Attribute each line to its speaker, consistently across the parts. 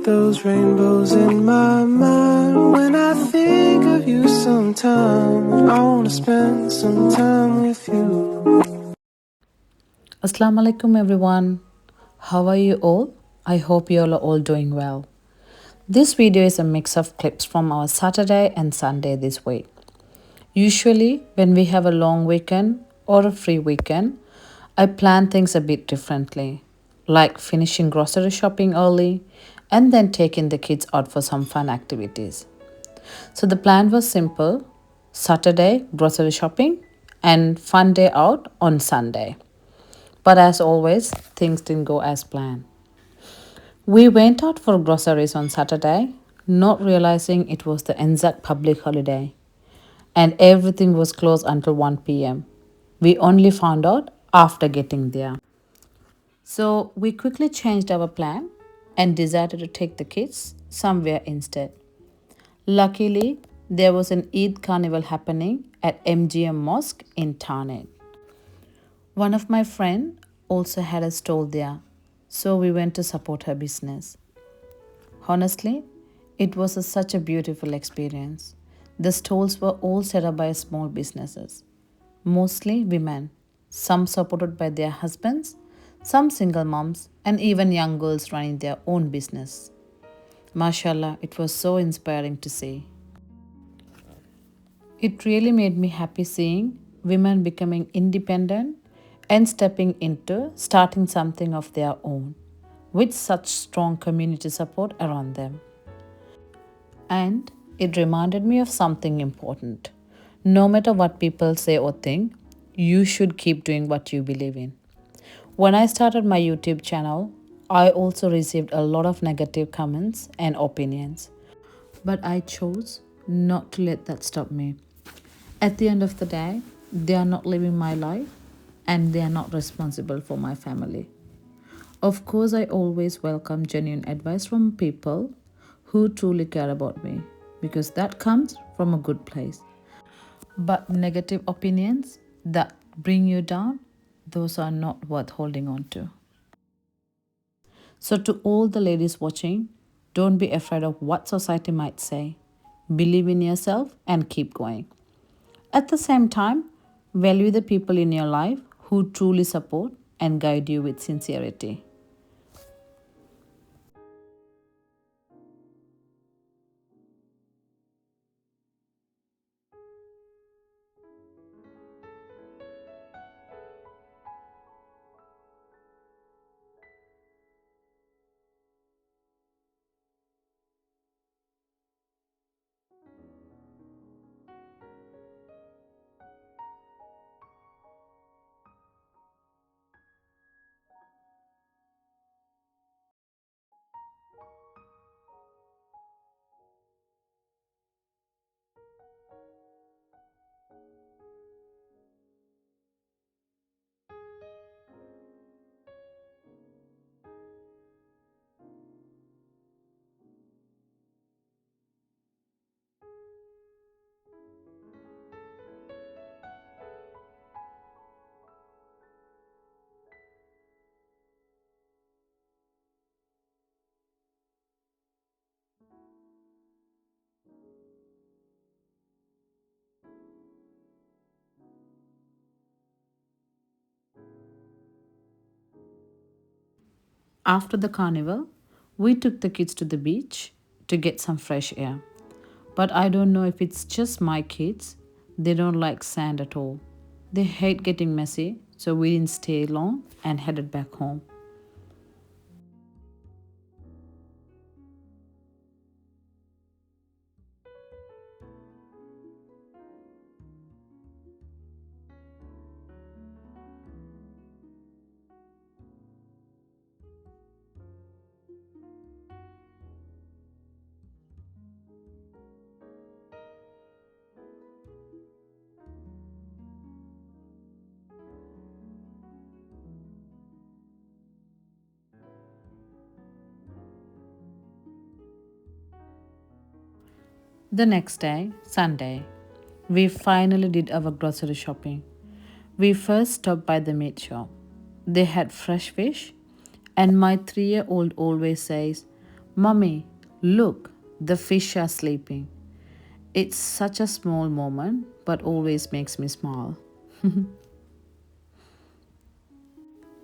Speaker 1: those rainbows in my mind. When I think of you sometime, I wanna spend some time with you.
Speaker 2: Assalamu alaikum everyone. How are you all? I hope you all are all doing well. This video is a mix of clips from our Saturday and Sunday this week. Usually, when we have a long weekend or a free weekend, I plan things a bit differently, like finishing grocery shopping early and then taking the kids out for some fun activities. So the plan was simple: Saturday, grocery shopping, and fun day out on Sunday. But as always, things didn't go as planned. We went out for groceries on Saturday, not realizing it was the Anzac public holiday, and everything was closed until 1 pm. We only found out after getting there. So we quickly changed our plan and decided to take the kids somewhere instead. Luckily, there was an Eid carnival happening at MGM Mosque in Thane. One of my friend also had a stall there, so we went to support her business. Honestly, it was such a beautiful experience. The stalls were all set up by small businesses, mostly women, some supported by their husbands, some single moms, and even young girls running their own business. Mashallah, it was so inspiring to see. It really made me happy seeing women becoming independent and stepping into starting something of their own with such strong community support around them. And it reminded me of something important. No matter what people say or think, you should keep doing what you believe in. When I started my YouTube channel, I also received a lot of negative comments and opinions. But I chose not to let that stop me. At the end of the day, they are not living my life and they are not responsible for my family. Of course, I always welcome genuine advice from people who truly care about me because that comes from a good place. But negative opinions that bring you down, those are not worth holding on to. So, to all the ladies watching, don't be afraid of what society might say. Believe in yourself and keep going. At the same time, value the people in your life who truly support and guide you with sincerity. After the carnival, we took the kids to the beach to get some fresh air. But I don't know if it's just my kids, they don't like sand at all. They hate getting messy, so we didn't stay long and headed back home. The next day, Sunday, we finally did our grocery shopping. We first stopped by the meat shop. They had fresh fish, and my 3-year-old always says, Mummy, look, the fish are sleeping. It's such a small moment, but always makes me smile.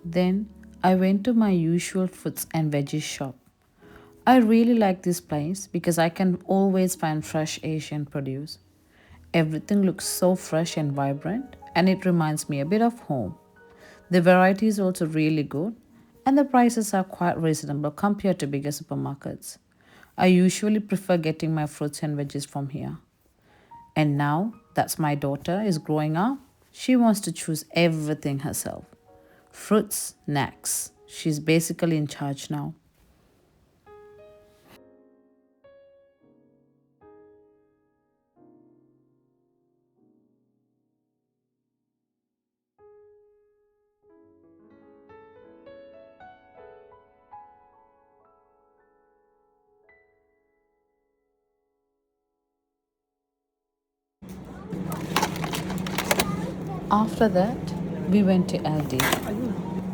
Speaker 2: Then I went to my usual fruits and veggies shop. I really like this place because I can always find fresh Asian produce. Everything looks so fresh and vibrant, and it reminds me a bit of home. The variety is also really good, and the prices are quite reasonable compared to bigger supermarkets. I usually prefer getting my fruits and veggies from here. And now that my daughter is growing up, she wants to choose everything herself. Fruits, snacks. She's basically in charge now. After that, we went to Aldi.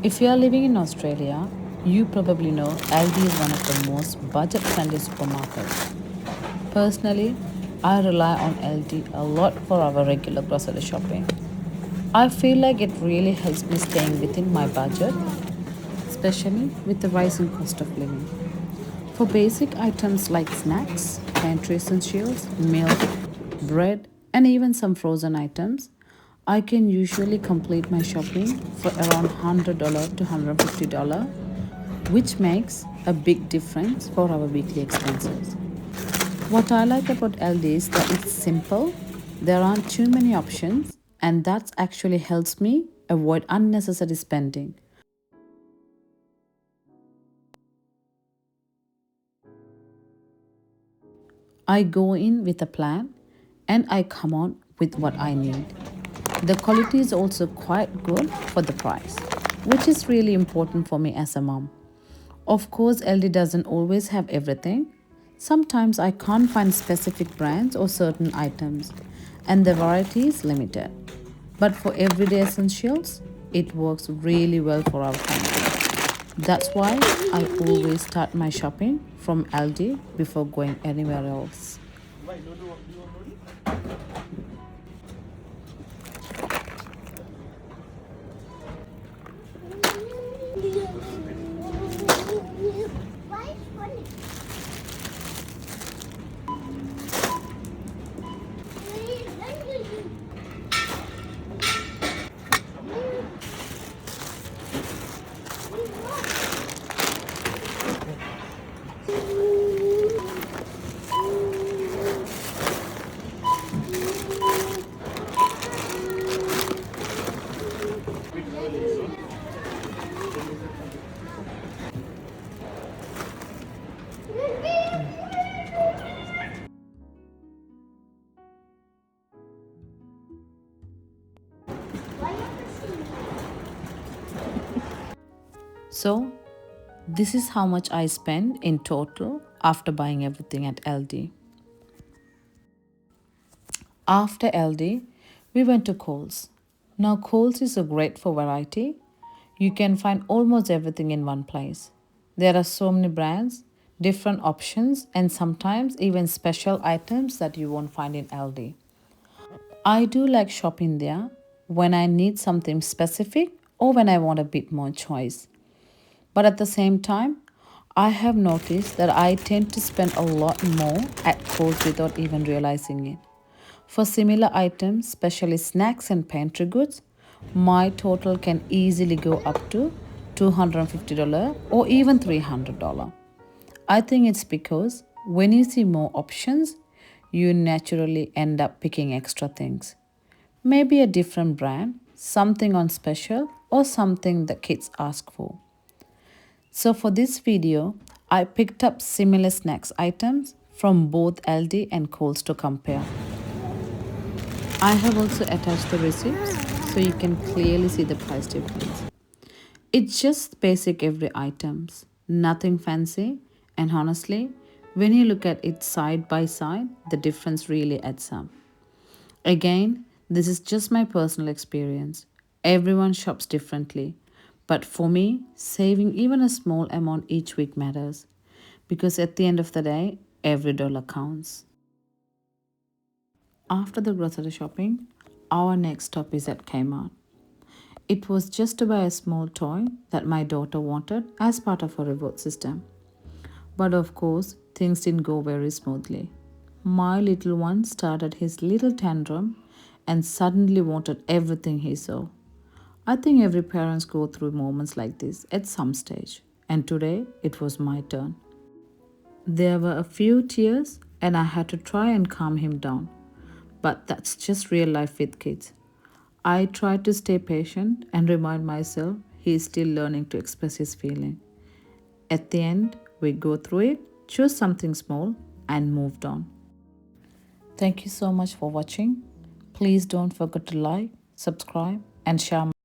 Speaker 2: If you are living in Australia, you probably know Aldi is one of the most budget friendly supermarkets. Personally, I rely on Aldi a lot for our regular grocery shopping. I feel like it really helps me staying within my budget, especially with the rising cost of living. For basic items like snacks, pantry essentials, milk, bread, and even some frozen items, I can usually complete my shopping for around $100 to $150, which makes a big difference for our weekly expenses. What I like about Aldi is that it's simple, there aren't too many options, and that actually helps me avoid unnecessary spending. I go in with a plan and I come out with what I need. The quality is also quite good for the price, which is really important for me as a mom. Of course, LD doesn't always have everything. Sometimes I can't find specific brands or certain items, and the variety is limited. But for everyday essentials, it works really well for our family. That's why I always start my shopping from Aldi before going anywhere else. So, this is how much I spend in total after buying everything at LD. After LD, we went to Coles. Now, Coles is a great for variety. You can find almost everything in one place. There are so many brands, different options, and sometimes even special items that you won't find in LD. I do like shopping there when I need something specific or when I want a bit more choice. But at the same time, I have noticed that I tend to spend a lot more at Coles without even realizing it. For similar items, especially snacks and pantry goods, my total can easily go up to $250 or even $300. I think it's because when you see more options, you naturally end up picking extra things. Maybe a different brand, something on special, or something the kids ask for. So for this video, I picked up similar snacks items from both Aldi and Coles to compare. I have also attached the receipts so you can clearly see the price difference. It's just basic every items, nothing fancy, and honestly, when you look at it side by side, the difference really adds up. Again, this is just my personal experience. Everyone shops differently, but for me, saving even a small amount each week matters because at the end of the day, every dollar counts. After the grocery shopping, our next stop is at Kmart. It was just to buy a small toy that my daughter wanted as part of her reward system. But of course, things didn't go very smoothly. My little one started his little tantrum and suddenly wanted everything he saw. I think every parents go through moments like this at some stage, and today it was my turn. There were a few tears, and I had to try and calm him down. But that's just real life with kids. I tried to stay patient and remind myself he is still learning to express his feeling. At the end, we go through it, choose something small, and moved on. Thank you so much for watching. Please don't forget to like, subscribe, and share.